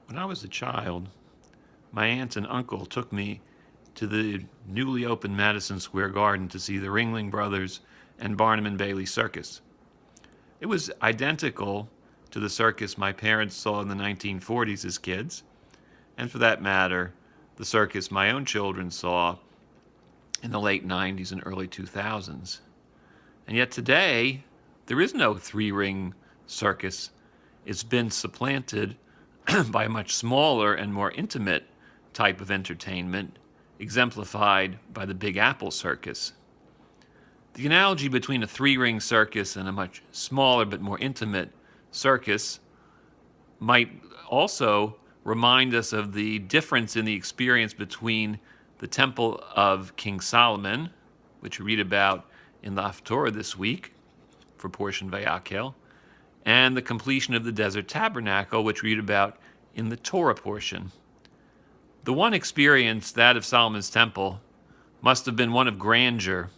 When I was a child, my aunt and uncle took me to the newly opened Madison Square Garden to see the Ringling Brothers and Barnum and Bailey Circus. It was identical to the circus my parents saw in the 1940s as kids, and for that matter, the circus my own children saw in the late 90s and early 2000s. And yet today, there is no three-ring circus. It's been supplanted by a much smaller and more intimate type of entertainment, exemplified by the Big Apple Circus. The analogy between a three-ring circus and a much smaller but more intimate circus might also remind us of the difference in the experience between the Temple of King Solomon, which we read about in the Torah this week for portion Vayakhel, and the completion of the Desert Tabernacle, which we read about in the Torah portion. The one experience, that of Solomon's temple, must have been one of grandeur,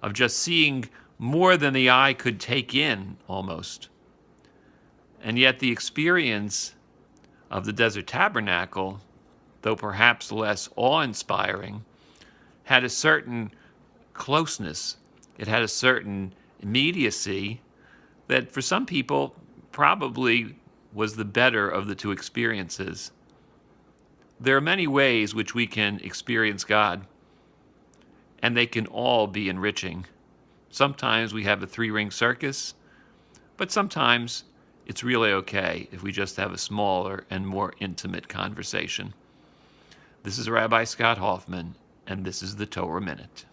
of just seeing more than the eye could take in, almost. And yet the experience of the Desert Tabernacle, though perhaps less awe-inspiring, had a certain closeness. It had a certain immediacy that for some people probably was the better of the two experiences. There are many ways which we can experience God, and they can all be enriching. Sometimes we have a three-ring circus, but sometimes it's really okay if we just have a smaller and more intimate conversation. This is Rabbi Scott Hoffman, and this is the Torah Minute.